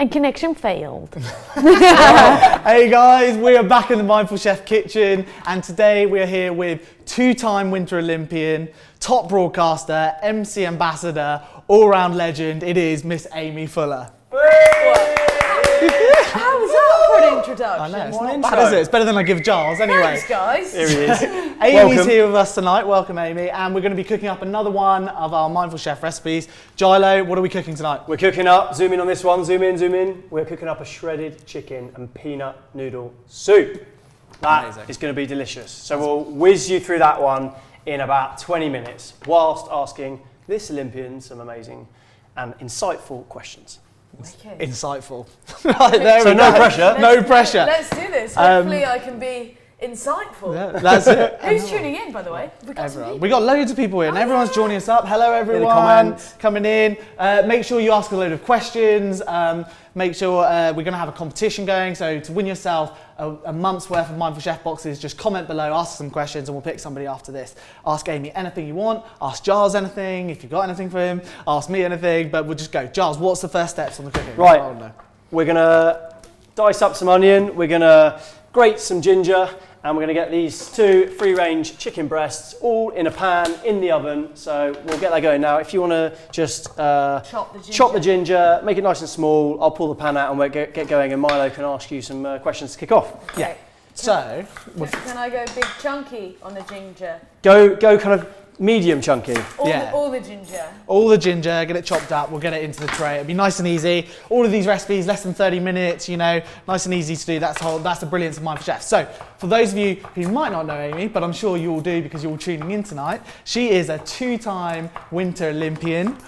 And connection failed. Hey guys, we are back in the Mindful Chef kitchen, and today we are here with two-time Winter Olympian, top broadcaster, MC ambassador, all-round legend. It is Miss Aimee Fuller. How was that for an introduction? I know, it's not bad, is it? It's better than I give Giles. Anyway. Thanks, guys. Here he is. Amy's here with us tonight. Welcome, Aimee. And we're going to be cooking up another one of our Mindful Chef recipes. Gilo, what are we cooking tonight? We're cooking up, zoom in on this one, zoom in. We're cooking up a shredded chicken and peanut noodle soup. That is going to be delicious. So we'll whiz you through that one in about 20 minutes whilst asking this Olympian some amazing and insightful questions. Okay. Insightful. Right, there so we no go. pressure. No pressure. Let's do this. Hopefully I can be insightful. Yeah, that's it. Who's tuning in, by the way? We got some people. We got loads of people in. Everyone's joining us up. Hello, everyone. comments. Coming in. Make sure you ask a load of questions. Make sure we're going to have a competition going. So to win yourself a month's worth of Mindful Chef boxes, just comment below, ask some questions, and we'll pick somebody after this. Ask Aimee anything you want. Ask Giles anything if you've got anything for him. Ask me anything. But we'll just go. Giles, what's the first steps on the cooking? Right. We're going to dice up some onion. We're going to grate some ginger. And we're going to get these two free-range chicken breasts all in a pan in the oven. So we'll get that going now. If you want to just chop the ginger, make it nice and small, I'll pull the pan out and we'll get going. And Milo can ask you some questions to kick off. Yeah. So, Can I go big chunky on the ginger? Go kind of medium chunky. All the ginger. all the ginger, get it chopped up, we'll get it into the tray. It'll be nice and easy. All of these recipes, less than 30 minutes, you know, nice and easy to do. That's the brilliance of Mindful Chef. So, for those of you who might not know Aimee, but I'm sure you all do because you're all tuning in tonight, she is a two-time Winter Olympian.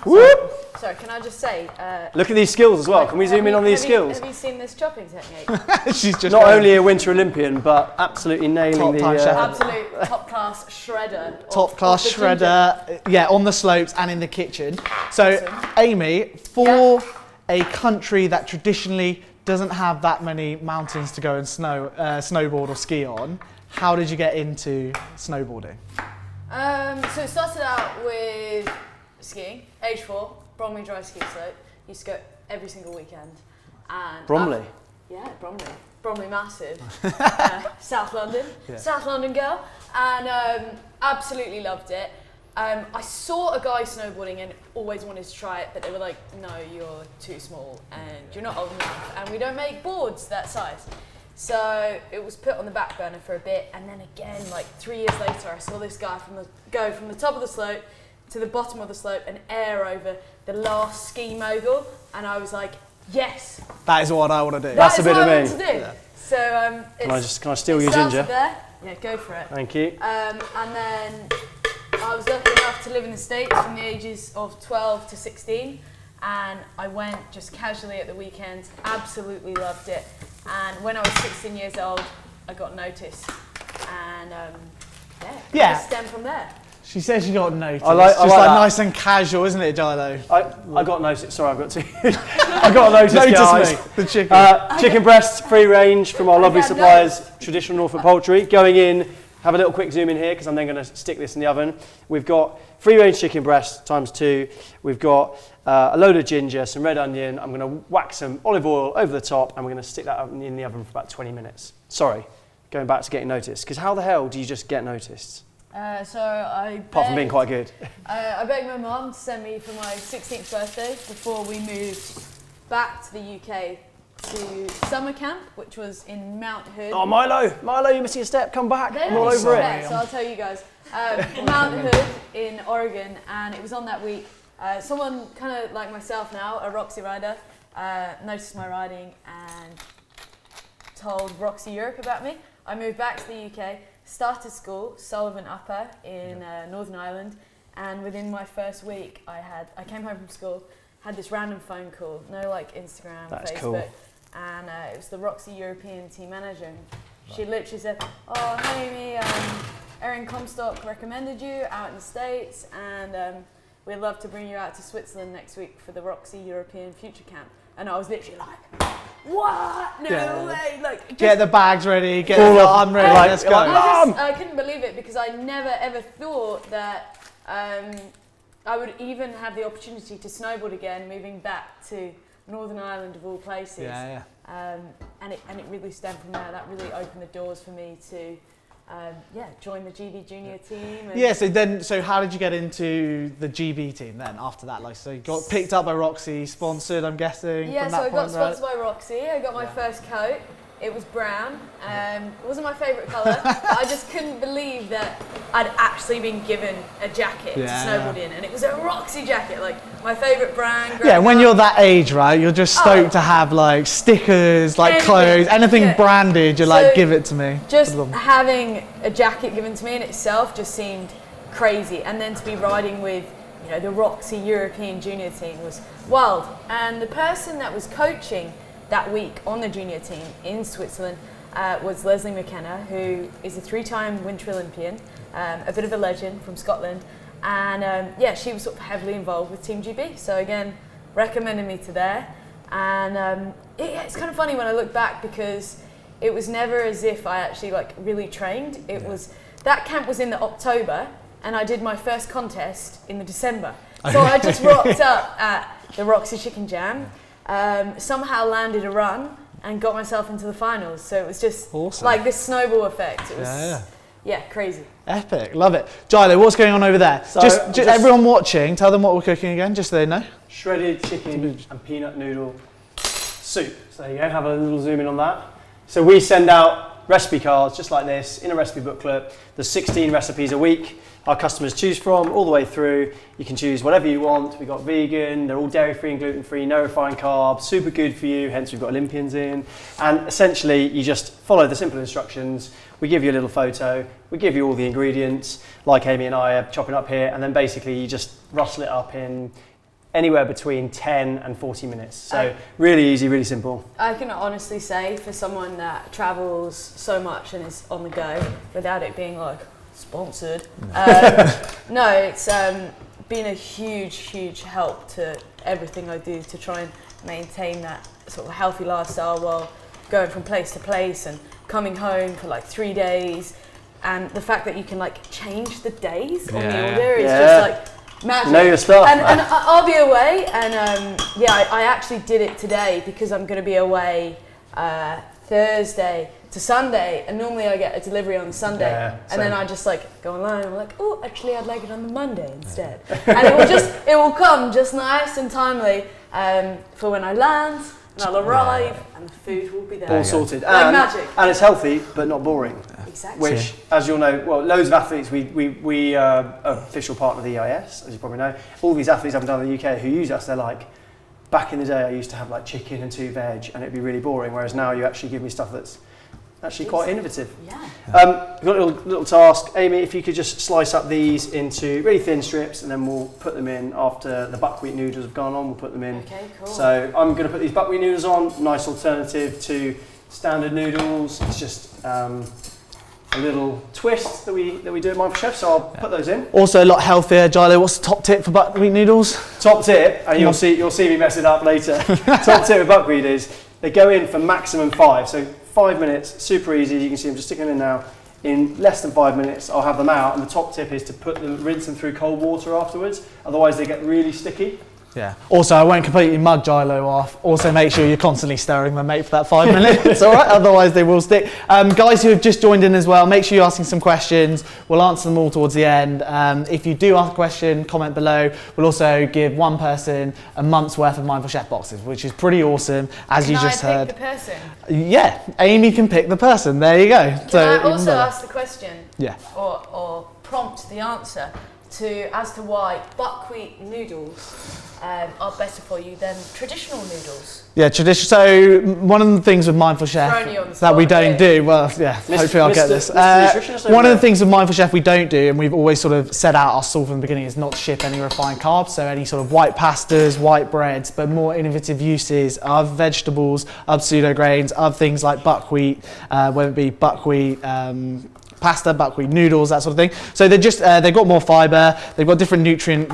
Sorry, can I just say... Look at these skills as well. Can we zoom in on these skills? Have you seen this chopping technique? She's just not only a Winter Olympian, but absolutely nailing the... Absolute top-class shredder. Top-class shredder, yeah, on the slopes and in the kitchen. So, Aimee, for a country that traditionally doesn't have that many mountains to go and snowboard or ski on, how did you get into snowboarding? So it started out with skiing, age 4, Bromley dry ski slope. Used to go every single weekend. And Bromley? Yeah, Bromley. Bromley massive. South London. Yeah. South London girl. And absolutely loved it. I saw a guy snowboarding and always wanted to try it, but they were like, no, you're too small and you're not old enough and we don't make boards that size. So it was put on the back burner for a bit, and then again, like 3 years later, I saw this guy go from the top of the slope to the bottom of the slope and air over the last ski mogul, and I was like, yes! That is what I want to do. That's a bit of me. That is what I want to do. So Can I steal your ginger? There. Yeah, go for it. Thank you. And then I was lucky enough to live in the States from the ages of 12 to 16, and I went just casually at the weekends, absolutely loved it. And when I was 16 years old, I got noticed, and just stemmed from there. She says she got noticed. I like nice and casual, isn't it, Gilo? I got noticed. Sorry, I've got to. I got noticed, guys. Me, the chicken. Chicken breasts, free range from our lovely suppliers, Traditional Norfolk Poultry. Going in, have a little quick zoom in here because I'm then going to stick this in the oven. We've got free range chicken breasts ×2. We've got a load of ginger, some red onion. I'm going to whack some olive oil over the top, and we're going to stick that in the oven for about 20 minutes. Sorry, going back to getting noticed, because how the hell do you just get noticed? Apart from being quite good. I begged my mum to send me for my 16th birthday before we moved back to the UK to summer camp, which was in Mount Hood. Oh, Milo, you're missing a step. Come back. I'm all over it. So I'll tell you guys. Mount Hood in Oregon, and it was on that week. Someone kind of like myself now, a Roxy rider, noticed my riding and told Roxy Europe about me. I moved back to the UK, started school, Sullivan Upper in Northern Ireland, and within my first week, I came home from school, had this random phone call, no like Instagram, Facebook, cool. And it was the Roxy European team manager. And she literally said, "Oh, hey, Aimee, Erin Comstock recommended you out in the States, and we'd love to bring you out to Switzerland next week for the Roxy European Future Camp." And I was literally like, what? No way! Like, get the bags ready, get the arm ready, let's go. I couldn't believe it because I never ever thought that I would even have the opportunity to snowboard again, moving back to Northern Ireland of all places. Yeah. And it really stemmed from there. That really opened the doors for me to join the GB junior team. And So how did you get into the GB team then after that? Like, so you got picked up by Roxy, sponsored, I'm guessing. Yeah, from so that I got point, right? sponsored by Roxy. I got my first coat. It was brown. It wasn't my favourite colour, but I just couldn't believe that I'd actually been given a jacket to snowboard in, and it was a Roxy jacket, like my favourite brand. Yeah, when you're that age, right, you're just stoked to have like stickers, like anything, clothes, anything branded. You're like, give it to me. Just having a jacket given to me in itself just seemed crazy, and then to be riding with, you know, the Roxy European junior team was wild. And the person that was coaching that week on the junior team in Switzerland was Leslie McKenna, who is a 3-time Winter Olympian, a bit of a legend from Scotland, and she was sort of heavily involved with Team GB. So again, recommended me to there, and it's kind of funny when I look back because it was never as if I actually like really trained. It was that camp was in the October, and I did my first contest in the December. So I just rocked up at the Roxy Chicken Jam. Somehow landed a run and got myself into the finals. So it was just like this snowball effect. It was crazy. Epic, love it. Gilo, what's going on over there? So just everyone watching, tell them what we're cooking again, just so they know. Shredded chicken and peanut noodle soup. So there you go, have a little zoom in on that. So we send out recipe cards just like this in a recipe booklet. There's 16 recipes a week. Our customers choose from all the way through. You can choose whatever you want. We've got vegan, they're all dairy-free and gluten-free, no refined carbs, super good for you, hence we've got Olympians in. And essentially, you just follow the simple instructions. We give you a little photo, we give you all the ingredients, like Aimee and I are chopping up here, and then basically you just rustle it up in anywhere between 10 and 40 minutes. So really easy, really simple. I can honestly say, for someone that travels so much and is on the go, without it being like, sponsored. No, it's been a huge help to everything I do to try and maintain that sort of healthy lifestyle while going from place to place and coming home for like 3 days. And the fact that you can like change the days on the order is just like magic. Know your stuff. And I'll be away, and I actually did it today because I'm going to be away Thursday to Sunday, and normally I get a delivery on Sunday, and then I just like go online and I'm like, oh, actually I'd like it on the Monday instead. And it will come just nice and timely for when I land, and I'll arrive and the food will be there. All sorted. Like magic. And it's healthy, but not boring. Exactly. Which, as you'll know, well, loads of athletes, we are official partner of the EIS, as you probably know. All these athletes I've done in the UK who use us, they're like, back in the day I used to have like chicken and 2 veg and it'd be really boring, whereas now you actually give me stuff that's actually quite innovative. Yeah. We've got a little task. Aimee, if you could just slice up these into really thin strips and then we'll put them in after the buckwheat noodles have gone on, we'll put them in. Okay, cool. So I'm going to put these buckwheat noodles on, nice alternative to standard noodles. It's just a little twist that we do at Mindful Chef, so I'll put those in. Also a lot healthier. Gilo, what's the top tip for buckwheat noodles? Top tip, and you'll see me mess it up later. Top tip with buckwheat is they go in for maximum 5. So 5 minutes, super easy. You can see I'm just sticking them in now. In less than 5 minutes, I'll have them out. And the top tip is to rinse them through cold water afterwards. Otherwise, they get really sticky. Yeah. Also, I won't completely mug Gilo off. Also, make sure you're constantly stirring them, mate, for that 5 minutes. All right. Otherwise, they will stick. Guys who have just joined in as well, make sure you're asking some questions. We'll answer them all towards the end. If you do ask a question, comment below. We'll also give one person a month's worth of Mindful Chef boxes, which is pretty awesome, as you just heard. Can I pick the person? Yeah. Aimee can pick the person. There you go. Can I also ask the question? Yeah. Or prompt the answer as to why buckwheat noodles are better for you than traditional noodles? Yeah, traditional. So one of the things with Mindful Chef that we don't do, well, yeah, hopefully I'll get this. One of the things with Mindful Chef we don't do, and we've always sort of set out our stall from the beginning, is not to ship any refined carbs, so any sort of white pastas, white breads, but more innovative uses of vegetables, of pseudo grains, of things like buckwheat, whether it be buckwheat, pasta, buckwheat noodles, that sort of thing. So they're just they've got more fibre, they've got different nutrient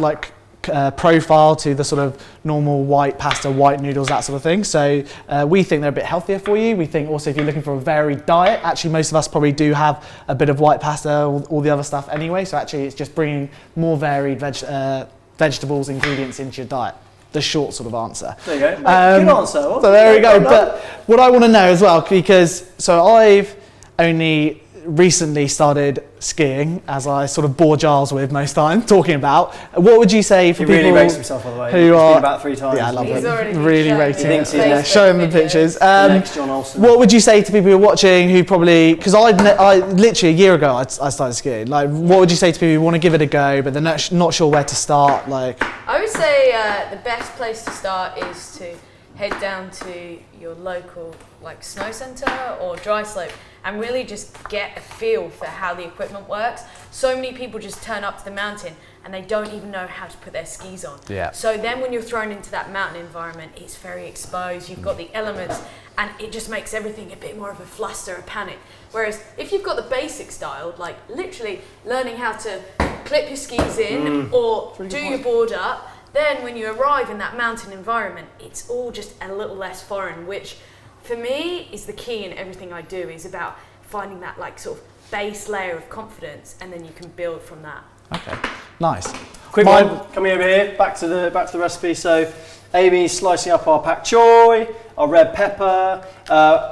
profile to the sort of normal white pasta, white noodles, that sort of thing. So we think they're a bit healthier for you. We think also if you're looking for a varied diet, actually most of us probably do have a bit of white pasta, all the other stuff anyway. So actually it's just bringing more varied vegetables, ingredients into your diet. the short sort of answer. There you go. Good answer. So there we go. But what I want to know as well, because so I've only recently started skiing, as I sort of bore Giles with most time talking about. What would you say for he people really rates himself, by the way. who He's are been about 3 times. Yeah, I love He's already it. been Really shown. rating He thinks it. he's Yeah, show him the videos. pictures. Next John Olsen. What would you say to people who are watching who probably, because I literally a year ago I started skiing. Like, what would you say to people who want to give it a go but they're not sure where to start? Like, I would say the best place to start is to head down to your local like snow centre or dry slope and really just get a feel for how the equipment works. So many people just turn up to the mountain and they don't even know how to put their skis on. Yeah. So then when you're thrown into that mountain environment, it's very exposed, you've got the elements, and it just makes everything a bit more of a fluster, a panic. Whereas if you've got the basic style, like literally learning how to clip your skis in or do your board up, then when you arrive in that mountain environment, it's all just a little less foreign, which for me is the key in everything I do, is about finding that like sort of base layer of confidence, and then you can build from that. okay, nice. Quick one, coming over here, back to the recipe. So Amy's slicing up our pak choy, our red pepper,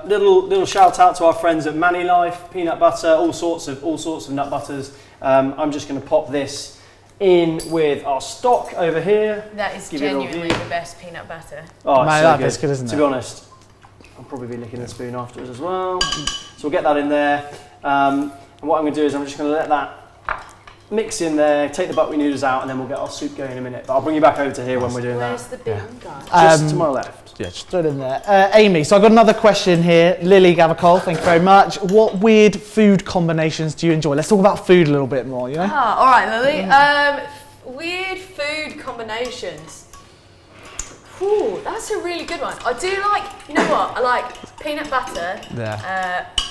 little shout out to our friends at Manny Life, peanut butter, all sorts of nut butters. I'm just going to pop this in with our stock over here. That is Give it a little genuinely view. the best peanut butter. Oh, it's Manny so Life good. is good, isn't To it? be honest, I'll probably be licking the spoon afterwards as well. So we'll get that in there. And what I'm going to do is I'm just going to let that mix in there, take the buckwheat noodles out, and then we'll get our soup going in a minute. But I'll bring you back over to here when we're doing Where's that. the bin guy? Just to my left. Yeah, just throw it in there. Amy, so I've got another question here. Lily Gavacol, thank you very much. What weird food combinations do you enjoy? Let's talk about food a little bit more, you know? Ah, all right, Lily. Weird food combinations. Ooh, that's a really good one. I do like, you know what? I like peanut butter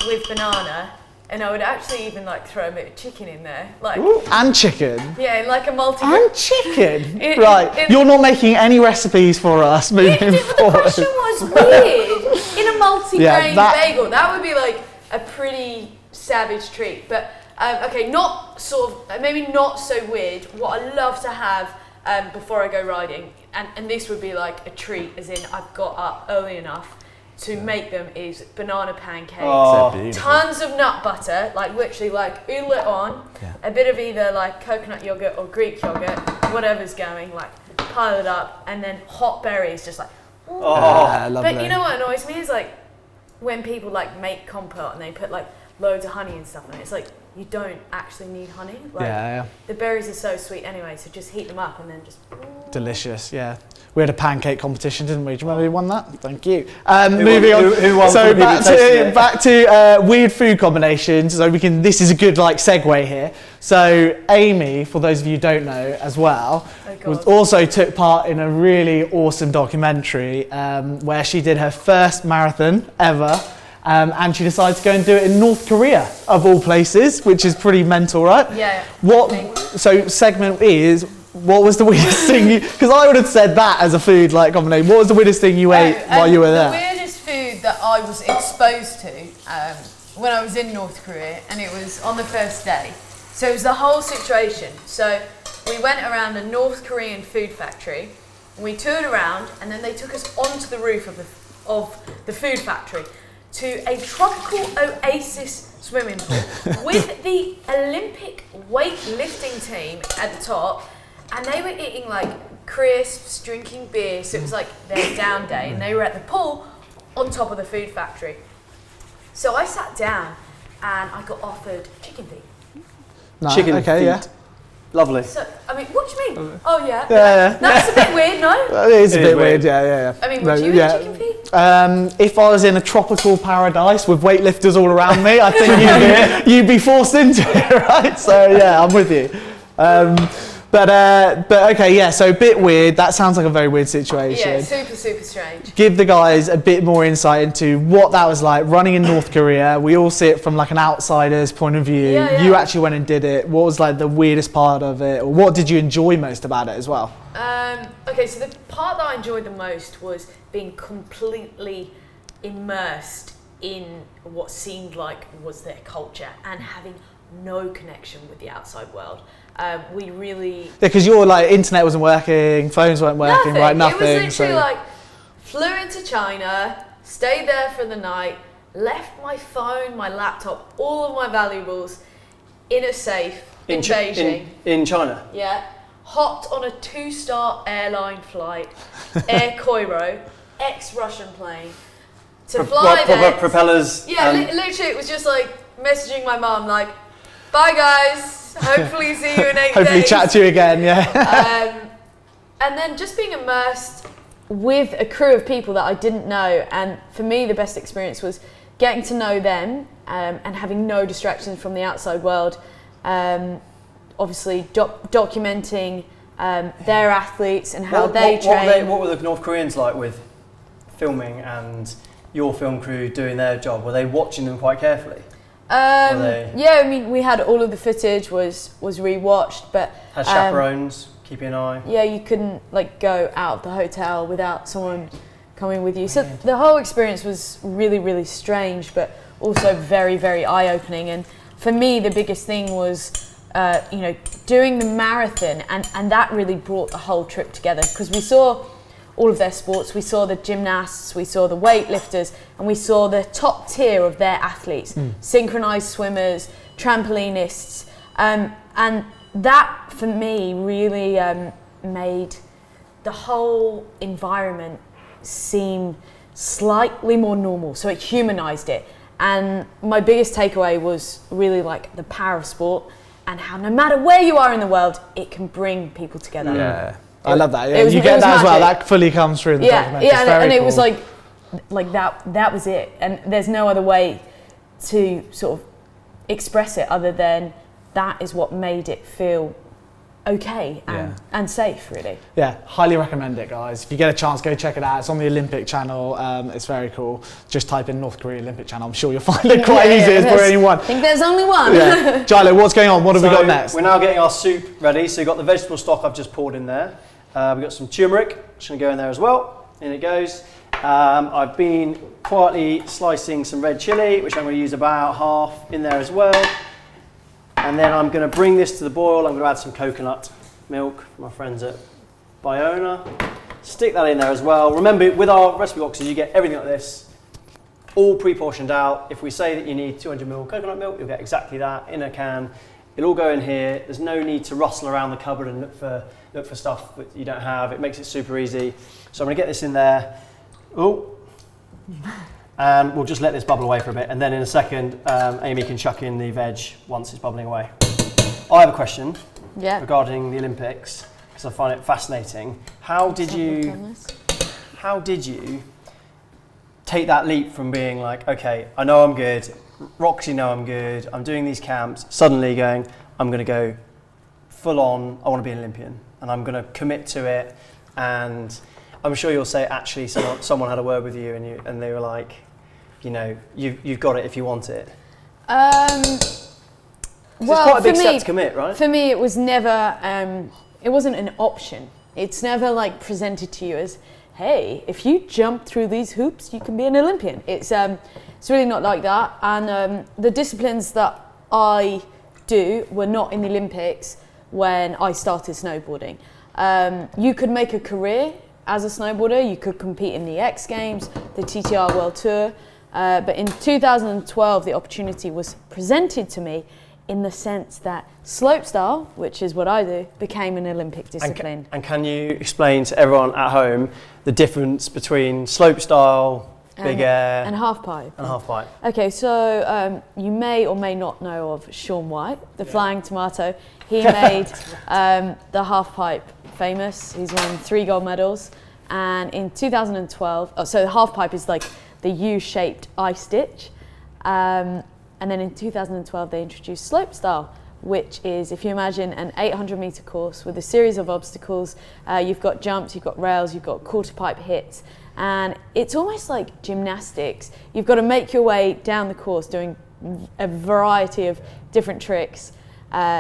with banana, and I would actually even like throw a bit of chicken in there, like Ooh, and chicken. yeah, like a multi. And chicken. It- Right, it- you're not making any recipes for us moving The forward. question was weird in a multi-grain Yeah, that- bagel. That would be like a pretty savage treat. But okay, not sort of maybe not so weird. What I love to have before I go riding, and this would be like a treat, as in I've got up early enough to make them, is banana pancakes. Oh, Tons of nut butter, like literally like oodle it on, a bit of either like coconut yogurt or Greek yogurt, whatever's going, like pile it up, and then hot berries, just like. Ooh. Lovely. But you know what annoys me is like when people like make compote and they put like loads of honey and stuff in it. It's like you don't actually need honey. Like, Yeah. the berries are so sweet anyway, so just heat them up and then just. Delicious, yeah. We had a pancake competition, didn't we? Do you remember who won that? Thank you. Moving on. Who won So for the people tasting it? back to weird food combinations. So we can. This is a good like segue here. So Amy, for those of you who don't know as well, also took part in a really awesome documentary where she did her first marathon ever. And she decided to go and do it in North Korea, of all places, which is pretty mental, right? Yeah. So segment is, what was the weirdest thing you, because I would have said that as a food like combination. What was the weirdest thing you ate while you were there? The weirdest food that I was exposed to when I was in North Korea, and it was on the first day. So it was the whole situation. So we went around a North Korean food factory, we toured around, and then they took us onto the roof of the food factory to a tropical oasis swimming pool with the Olympic weightlifting team at the top, and they were eating like crisps, drinking beer, so it was like their down day, and they were at the pool on top of the food factory. So I sat down and I got offered chicken feet. No, Chicken okay, feet. yeah. Lovely. So, I mean, what do you mean? Oh yeah? Yeah. That's a bit weird, no? It is a It bit is weird, weird. yeah. I mean, would you eat chicken feet? If I was in a tropical paradise with weightlifters all around me, I think you'd be forced into it, right? So yeah, I'm with you. But okay, yeah, so a bit weird. That sounds like a very weird situation. Yeah, super strange. Give the guys a bit more insight into what that was like running in North Korea. We all see it from like an outsider's point of view. Yeah. You actually went and did it. What was like the weirdest part of it? Or what did you enjoy most about it as well? Okay, so the part that I enjoyed the most was being completely immersed in what seemed like was their culture and having no connection with the outside world. We really... Yeah, because your like internet wasn't working, phones weren't working, nothing. right? Nothing. It was literally like, flew into China, stayed there for the night, left my phone, my laptop, all of my valuables in a safe in Beijing. In China? Yeah. Hopped on a 2-star airline flight, Air Cairo, ex-Russian plane, to fly there. Propellers. Yeah, literally it was just like messaging my mum like, bye guys, hopefully see you in 8 days. Hopefully chat to you again, yeah. And then just being immersed with a crew of people that I didn't know, and for me the best experience was getting to know them and having no distractions from the outside world. Obviously documenting their athletes and how they train. What were the North Koreans like with filming and your film crew doing their job? Were they watching them quite carefully? Yeah, I mean, we had all of the footage was rewatched, but had chaperones keeping an eye. Yeah, you couldn't like go out of the hotel without someone coming with you. So the whole experience was really, really strange, but also very, very eye-opening. And for me, the biggest thing was doing the marathon, and that really brought the whole trip together, because we saw all of their sports. We saw the gymnasts, we saw the weightlifters, and we saw the top tier of their athletes, synchronized swimmers, trampolinists, and that for me really made the whole environment seem slightly more normal. So it humanized it. And my biggest takeaway was really like the power of sport, and how no matter where you are in the world, it can bring people together. Yeah, I love that. Yeah, you get that as well. That fully comes through in the documentary. Yeah, and it was like that was it. And there's no other way to sort of express it other than that is what made it feel okay and safe, really. Yeah, highly recommend it, guys. If you get a chance, go check it out. It's on the Olympic channel. It's very cool. Just type in North Korea Olympic channel. I'm sure you'll find it quite easy. It's for anyone. I think there's only one. Yeah. Gilo, what's going on? What have we got next? We're now getting our soup ready. So you've got the vegetable stock I've just poured in there. We've got some turmeric, which is going to go in there as well. In it goes. I've been quietly slicing some red chilli, which I'm going to use about half in there as well. And then I'm going to bring this to the boil. I'm going to add some coconut milk from my friends at Bayona. Stick that in there as well. Remember, with our recipe boxes, you get everything like this, all pre-portioned out. If we say that you need 200 ml coconut milk, you'll get exactly that in a can. It'll all go in here. There's no need to rustle around the cupboard and look for stuff that you don't have. It makes it super easy. So I'm going to get this in there. Oh. And we'll just let this bubble away for a bit, and then in a second, Aimee can chuck in the veg once it's bubbling away. I have a question regarding the Olympics, because I find it fascinating. How did you take that leap from being like, okay, I know I'm good, Roxy know I'm good, I'm doing these camps, suddenly going, I'm going to go full on, I want to be an Olympian, and I'm going to commit to it, and I'm sure you'll say actually someone had a word with you and they were like, you know, you've got it if you want it. It's quite a big step to commit, right? For me, it was never, it wasn't an option. It's never like presented to you as, hey, if you jump through these hoops, you can be an Olympian. It's really not like that. And the disciplines that I do were not in the Olympics when I started snowboarding. You could make a career as a snowboarder. You could compete in the X Games, the TTR World Tour. But in 2012, the opportunity was presented to me in the sense that slopestyle, which is what I do, became an Olympic discipline. And can you explain to everyone at home the difference between slopestyle, big air, and halfpipe? Okay, so you may or may not know of Shaun White, the flying tomato. He made the halfpipe famous. He's won 3 gold medals. And in 2012, so the halfpipe is like the U-shaped ice stitch. And then in 2012, they introduced slopestyle, which is, if you imagine an 800-meter course with a series of obstacles, you've got jumps, you've got rails, you've got quarter pipe hits, and it's almost like gymnastics. You've got to make your way down the course doing a variety of different tricks,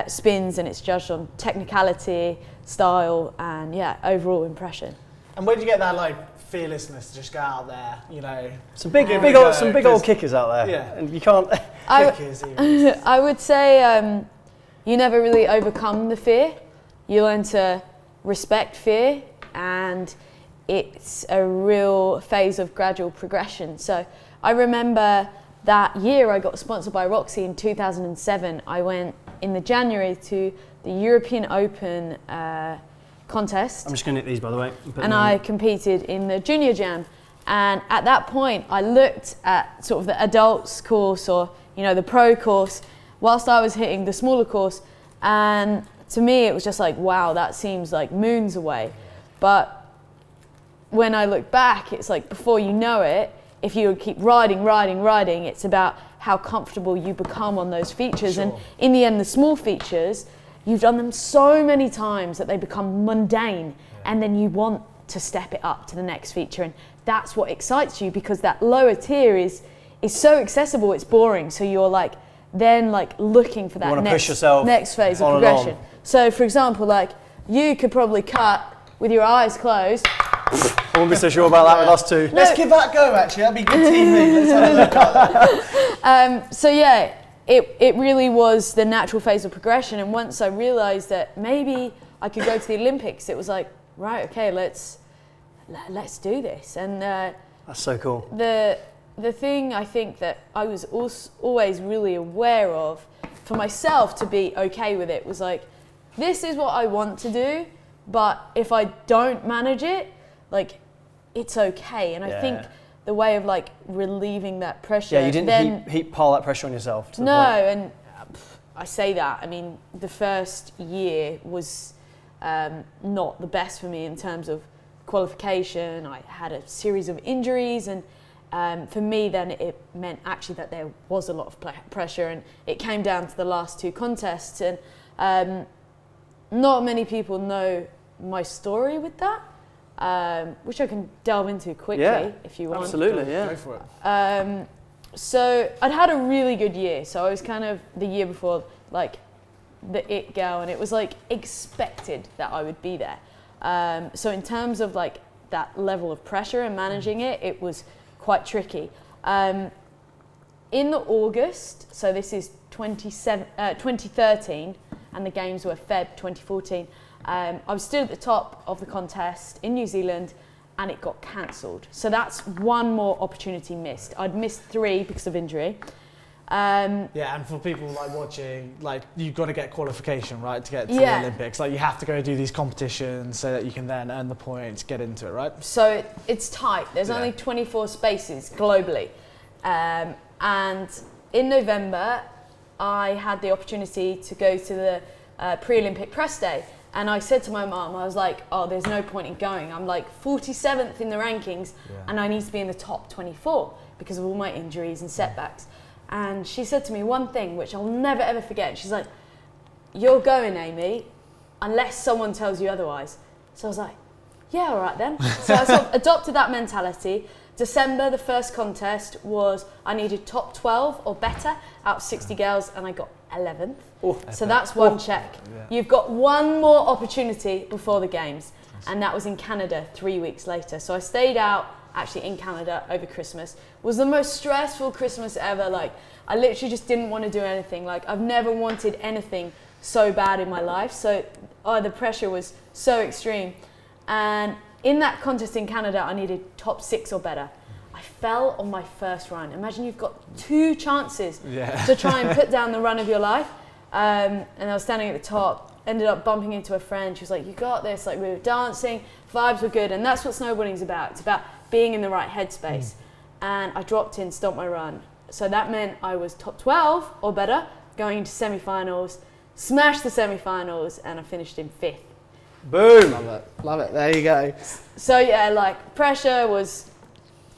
spins, and it's judged on technicality, style, and overall impression. And where did you get that like fearlessness to just go out there, you know. Some big old kickers out there. Yeah. And you can't. I would say you never really overcome the fear. You learn to respect fear, and it's a real phase of gradual progression. So I remember that year I got sponsored by Roxy in 2007. I went in the January to the European Open contest. I'm just going to nick these, by the way. And I competed in the Junior Jam. And at that point, I looked at sort of the adults course, or the pro course, whilst I was hitting the smaller course. And to me, it was just like, wow, that seems like moons away. But when I look back, it's like, before you know it, if you keep riding, it's about how comfortable you become on those features. Sure. And in the end, the small features, you've done them so many times that they become mundane, and then you want to step it up to the next feature. And that's what excites you, because that lower tier is so accessible, it's boring. So you're then looking for that next phase of progression. So for example, you could probably cut with your eyes closed. I wouldn't be so sure about that with us two. Let's give that a go, actually. That'd be good TV. Let's have a look at that. So yeah, it really was the natural phase of progression. And once I realised that maybe I could go to the Olympics, it was like, right, okay, let's do this. And that's so cool. The thing I think that I was always really aware of for myself to be okay with it was this is what I want to do, but if I don't manage it, it's okay. And I think the way of relieving that pressure. Yeah, you didn't pile that pressure on yourself. No, and I say that. I mean, the first year was not the best for me in terms of qualification. I had a series of injuries, and for me then it meant actually that there was a lot of pressure, and it came down to the last two contests. And not many people know my story with that. Which I can delve into quickly if you want. Absolutely, yeah. Go for it. So I'd had a really good year. So I was kind of the year before the it girl, and it was expected that I would be there. So in terms of that level of pressure and managing it, it was quite tricky. In the August, so this is 2013, and the games were Feb 2014. I was still at the top of the contest in New Zealand, and it got cancelled. So that's one more opportunity missed. I'd missed 3 because of injury. And for people watching, you've got to get qualification, right, to get to the Olympics. You have to go do these competitions so that you can then earn the points, get into it, right? So it's tight. There's only 24 spaces globally. And in November, I had the opportunity to go to the pre-Olympic press day. And I said to my mum, I was like, oh, there's no point in going. I'm 47th in the rankings, and I need to be in the top 24 because of all my injuries and setbacks. And she said to me one thing, which I'll never ever forget. She's like, you're going, Aimee, unless someone tells you otherwise. So I was like, yeah, all right then. So I sort of adopted that mentality. December, the first contest was I needed top 12 or better out of 60 girls, and I got 11th. So that's one check. Yeah. You've got one more opportunity before the games, and that was in Canada 3 weeks later. So I stayed out actually in Canada over Christmas. It was the most stressful Christmas ever. I literally just didn't want to do anything. I've never wanted anything so bad in my life. So the pressure was so extreme. And in that contest in Canada, I needed top 6 or better. I fell on my first run. Imagine you've got 2 chances to try and put down the run of your life. And I was standing at the top, ended up bumping into a friend. She was like, you got this. We were dancing, vibes were good. And that's what snowboarding is about. It's about being in the right headspace. And I dropped in, stopped my run. So that meant I was top 12 or better, going into semi-finals, smashed the semi-finals, and I finished in 5th. Boom! Love it. There you go. So pressure was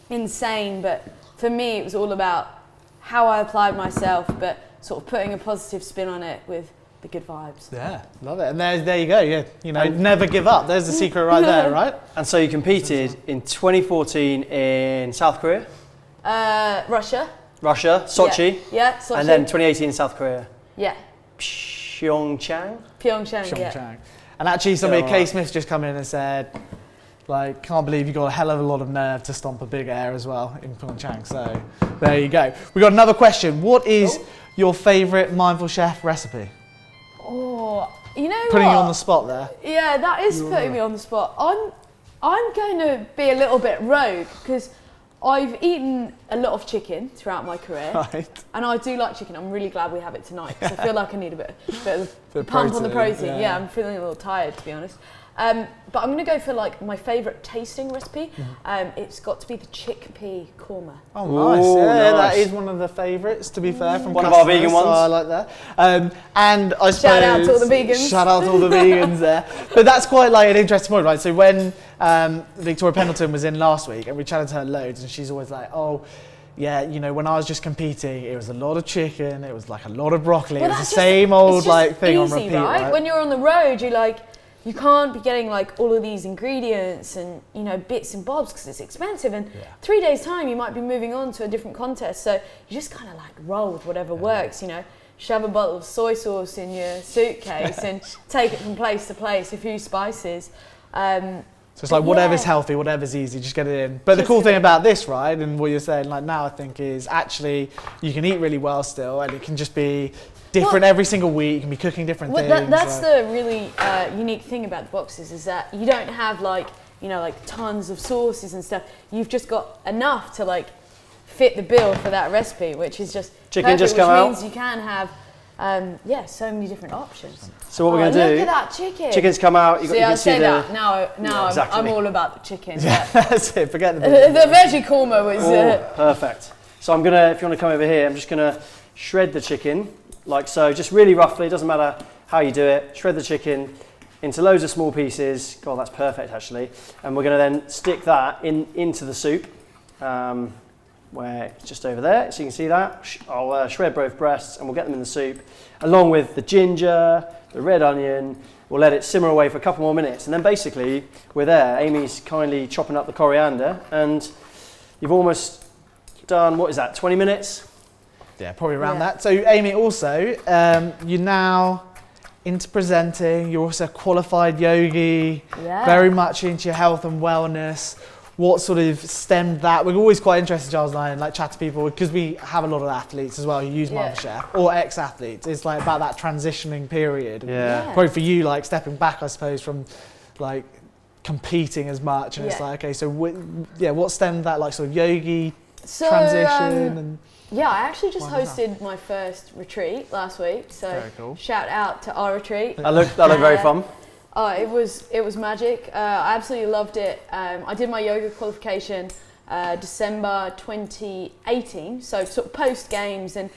insane, but for me it was all about how I applied myself, but sort of putting a positive spin on it with the good vibes. Yeah, love it. And there you go. Yeah, never give up. There's the secret right there, right? And so you competed in 2014 in South Korea? Russia, Sochi. Yeah, Sochi. And then 2018 in South Korea? Yeah. Pyeongchang. Yeah. And actually, Kay Smith's just come in and said, Like, can't believe you got a hell of a lot of nerve to stomp a big air as well in Pyeongchang. So there you go. We got another question. What is your favourite Mindful Chef recipe? Oh, you know Putting what? you on the spot there. Yeah, that is putting me on the spot. I'm going to be a little bit rogue because I've eaten a lot of chicken throughout my career, Right. and I do like chicken. I'm really glad we have it tonight because I feel like I need a bit of Bit pump on the protein, protein. yeah. I'm feeling a little tired, to be honest. But I'm going to go for like my favourite tasting recipe. It's got to be the chickpea korma. Oh, nice. Ooh, Yeah, nice. that is one of the favourites, to be fair, from One of our customers, vegan so ones. I like that. And I suppose... Shout out to all the vegans. Shout out to all the vegans there. But that's quite like an interesting point, right? So when Victoria Pendleton was in last week, and we chatted to her loads, and she's always like, oh, yeah, you know, when I was just competing, it was a lot of chicken, it was like a lot of broccoli, it was the that's same it's old just like thing easy, on repeat, right? When you're on the road, you can't be getting like all of these ingredients and, you know, bits and bobs because it's expensive. And 3 days time, you might be moving on to a different contest. So you just kind of like roll with whatever works, you know, shove a bottle of soy sauce in your suitcase and take it from place to place, a few spices. So it's like whatever's healthy, whatever's easy, just get it in. But the cool thing about this, right, and what you're saying like now, I think, is actually you can eat really well still, and it can just be different every single week. You can be cooking different things. That's the really unique thing about the boxes is that you don't have like, you know, like tons of sauces and stuff. You've just got enough to like fit the bill for that recipe, which is just Chicken perfect, just which come out. means you can have so many different options. So what we're going to do? Look at that chicken. Chicken's come out. You See, I can see say the. that now. Yeah, exactly. I'm all about the chicken. Yeah, that's it. Forget the The veggie korma was. Perfect. So I'm gonna, if you want to come over here, I'm just gonna shred the chicken like so, just really roughly. It doesn't matter how you do it. Shred the chicken into loads of small pieces. God, that's perfect actually. And we're gonna then stick that into the soup, where it's just over there. So you can see that. I'll shred both breasts and we'll get them in the soup, along with the ginger, the red onion. We'll let it simmer away for a couple more minutes, and then basically we're there. Amy's kindly chopping up the coriander, and you've almost done, what is that, 20 minutes? Yeah, probably around that. So Aimee, also, you're now into presenting, you're also a qualified yogi, very much into your health and wellness. What sort of stemmed that? We're always quite interested, Giles and I, and like chat to people, because we have a lot of athletes as well who use Mindful Chef, or ex-athletes. It's like about that transitioning period. Probably for you, like stepping back, I suppose, from like competing as much, and it's like, okay, so what stemmed that like sort of yogi transition? And yeah, I actually just hosted my first retreat last week, so very cool. Shout out to our retreat. That looked very fun. Oh, it was magic. I absolutely loved it. I did my yoga qualification December 2018, so sort of post games. And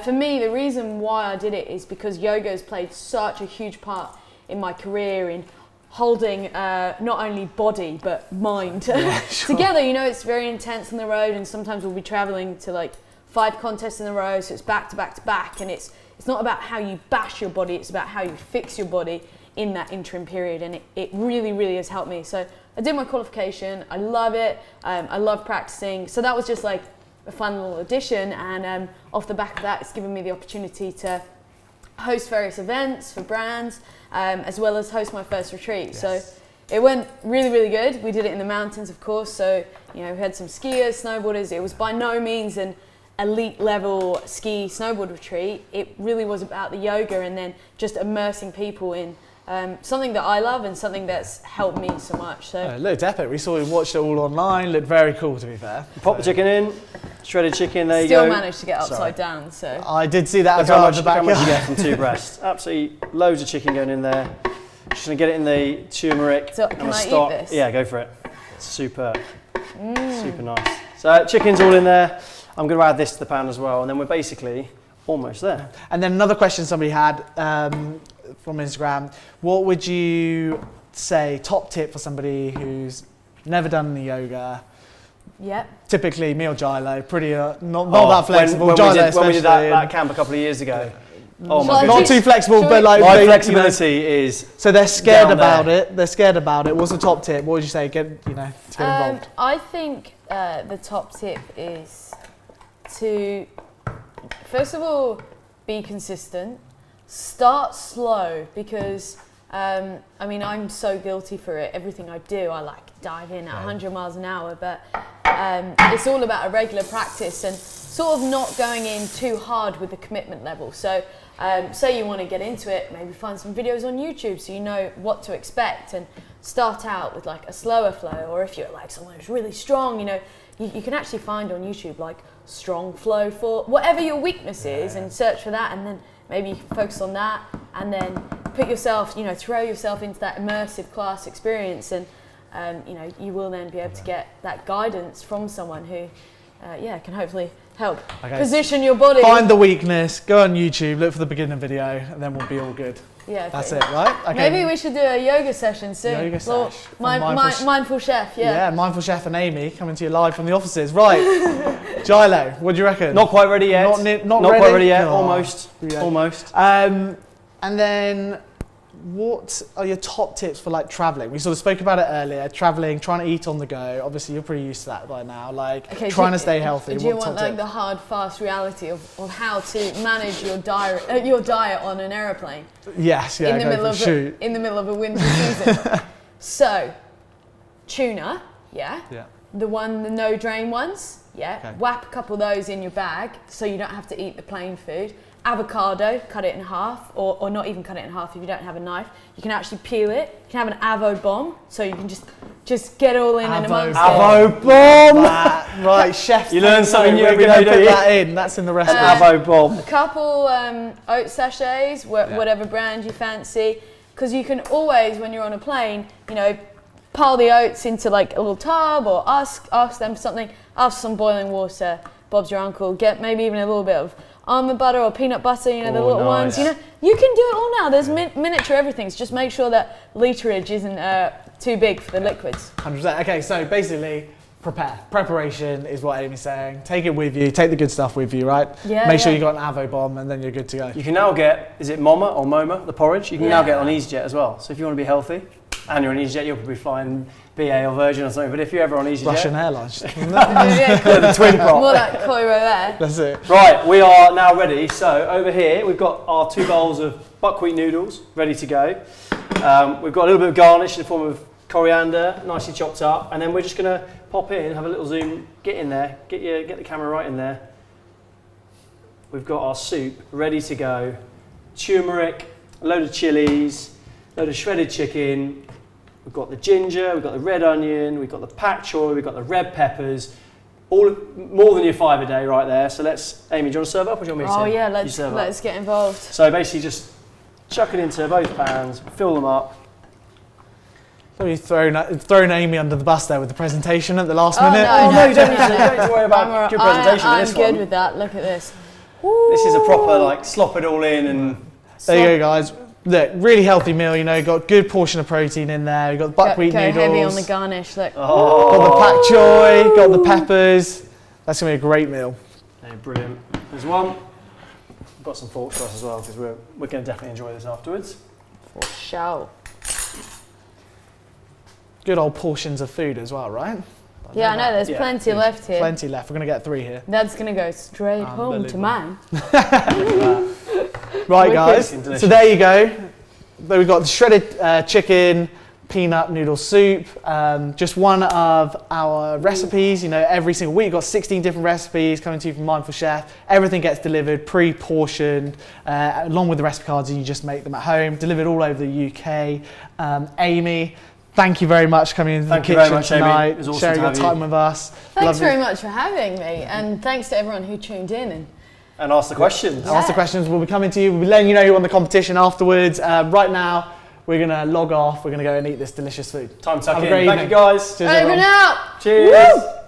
for me, the reason why I did it is because yoga has played such a huge part in my career in holding not only body but mind together. You know, it's very intense on the road, and sometimes we'll be traveling to like 5 contests in a row, so it's back to back to back, and it's not about how you bash your body, it's about how you fix your body in that interim period, and it really, really has helped me. So I did my qualification, I love it, I love practicing, so that was just like a fun little addition, and off the back of that, it's given me the opportunity to host various events for brands, as well as host my first retreat. So it went really, really good. We did it in the mountains, of course, so you know, we had some skiers, snowboarders. It was by no means an elite level ski snowboard retreat. It really was about the yoga and then just immersing people in something that I love and something that's helped me so much. So it looked epic. We watched it all online. Looked very cool, to be fair. Pop the chicken in, shredded chicken. There you still go. managed to get upside down. So I did see that as Look well. how much you get from 2 breasts. Absolutely loads of chicken going in there. Just gonna get it in the turmeric. So can I eat this? Yeah, go for it. Super nice. So chicken's all in there. I'm gonna add this to the pan as well, and then we're basically almost there. And then another question somebody had from Instagram: what would you say top tip for somebody who's never done any yoga? Typically me or Gilo, pretty not that flexible. When we did especially, that camp a couple of years ago. Oh my not goodness. too flexible, but like My flexibility is. So they're scared down about there. it. They're scared about it. What's the top tip? What would you say? To get involved. I think the top tip is to, first of all, be consistent. Start slow, because I mean, I'm so guilty for it. Everything I do, I like dive in at 100 miles an hour, but it's all about a regular practice and sort of not going in too hard with the commitment level. So say you want to get into it, maybe find some videos on YouTube so you know what to expect, and start out with like a slower flow. Or if you're like someone who's really strong, you know, you can actually find on YouTube like strong flow for whatever your weakness is, and search for that, and then maybe you can focus on that, and then put yourself, you know, throw yourself into that immersive class experience, and you know, you will then be able to get that guidance from someone who can hopefully help position your body. Find the weakness, go on YouTube, look for the beginning video, and then we'll be all good. Yeah, that's it, right? Okay. Maybe we should do a yoga session soon. Yoga sesh. Mindful chef, Yeah, Mindful Chef and Aimee coming to you live from the offices. Right, Gilo, what do you reckon? Not quite ready yet. Not quite ready yet. Oh. Almost. Yeah. Almost. And then, what are your top tips for like traveling? We sort of spoke about it earlier. Traveling, trying to eat on the go. Obviously, you're pretty used to that by now. Like trying to stay healthy. Do you want like the hard, fast reality of how to manage your diet on an aeroplane? Yes, yeah. In the middle of a winter season. So, tuna, yeah. The no drain ones, yeah. Okay. Whap a couple of those in your bag so you don't have to eat the plain food. Avocado, cut it in half, or not even cut it in half if you don't have a knife. You can actually peel it. You can have an avo bomb, so you can just get all in and amongst it. Avo bomb! Right, chef. You learn something new every day, put that in. That's in the recipe. Avo bomb. A couple oat sachets, whatever brand you fancy, because you can always, when you're on a plane, you know, pile the oats into like a little tub, or ask them for something. Ask some boiling water. Bob's your uncle. Get maybe even a little bit of almond butter or peanut butter, you know, the little ones, you know. You can do it all now. There's miniature everything. So just make sure that literage isn't too big for the liquids. 100%. Okay, so basically, prepare. Preparation is what Aimee's saying. Take it with you. Take the good stuff with you, right? Yeah. Make sure you got an avo bomb, and then you're good to go. You can now get, is it Moma or Moma, the porridge? You can now get on EasyJet as well. So if you want to be healthy, and you're on EasyJet, you'll probably flying BA or Virgin or something. But if you're ever on EasyJet, Russian Airlines. the twin prop. More like Cairo there. That's it. Right, we are now ready. So over here, we've got our 2 bowls of buckwheat noodles ready to go. We've got a little bit of garnish in the form of coriander, nicely chopped up, and then we're just going to pop in, have a little zoom, get in there, get the camera right in there. We've got our soup ready to go. Turmeric, a load of chilies, a load of shredded chicken. We've got the ginger, we've got the red onion, we've got the pak choy, we've got the red peppers. All more than your 5 a day right there. So let's, Aimee, do you want to serve up or do you want me to? Oh yeah, let's get involved. So basically just chuck it into both pans, fill them up. So you've thrown Aimee under the bus there with the presentation at the last minute. No, you don't need to worry about good presentation I'm with this good one. with that, look at this. This is a proper like slop it all in and... There you go, guys. Look, really healthy meal, you know, you've got a good portion of protein in there. You've got the buckwheat noodles. Heavy on the garnish, look. Got the pak choy, got the peppers. That's going to be a great meal. Yeah, brilliant. There's one. I've got some forks for us as well because we're going to definitely enjoy this afterwards. For sure. Good old portions of food as well, right? Yeah, I know, there's plenty left here. Plenty left. We're going to get 3 here. That's going to go straight home to mine. Right, guys. So there you go. There we've got the shredded chicken, peanut noodle soup. Just one of our recipes. You know, every single week we've got 16 different recipes coming to you from Mindful Chef. Everything gets delivered pre-portioned, along with the recipe cards, and you just make them at home. Delivered all over the UK. Aimee, thank you very much for coming into the kitchen tonight, awesome sharing your time with us. Thanks very much for having me, and thanks to everyone who tuned in and ask the questions. Ask the questions. We'll be coming to you. We'll be letting you know who won the competition afterwards. Right now, we're going to log off. We're going to go and eat this delicious food. Time to tuck in. Thank you, guys. Cheers, Over and out. Cheers. Woo!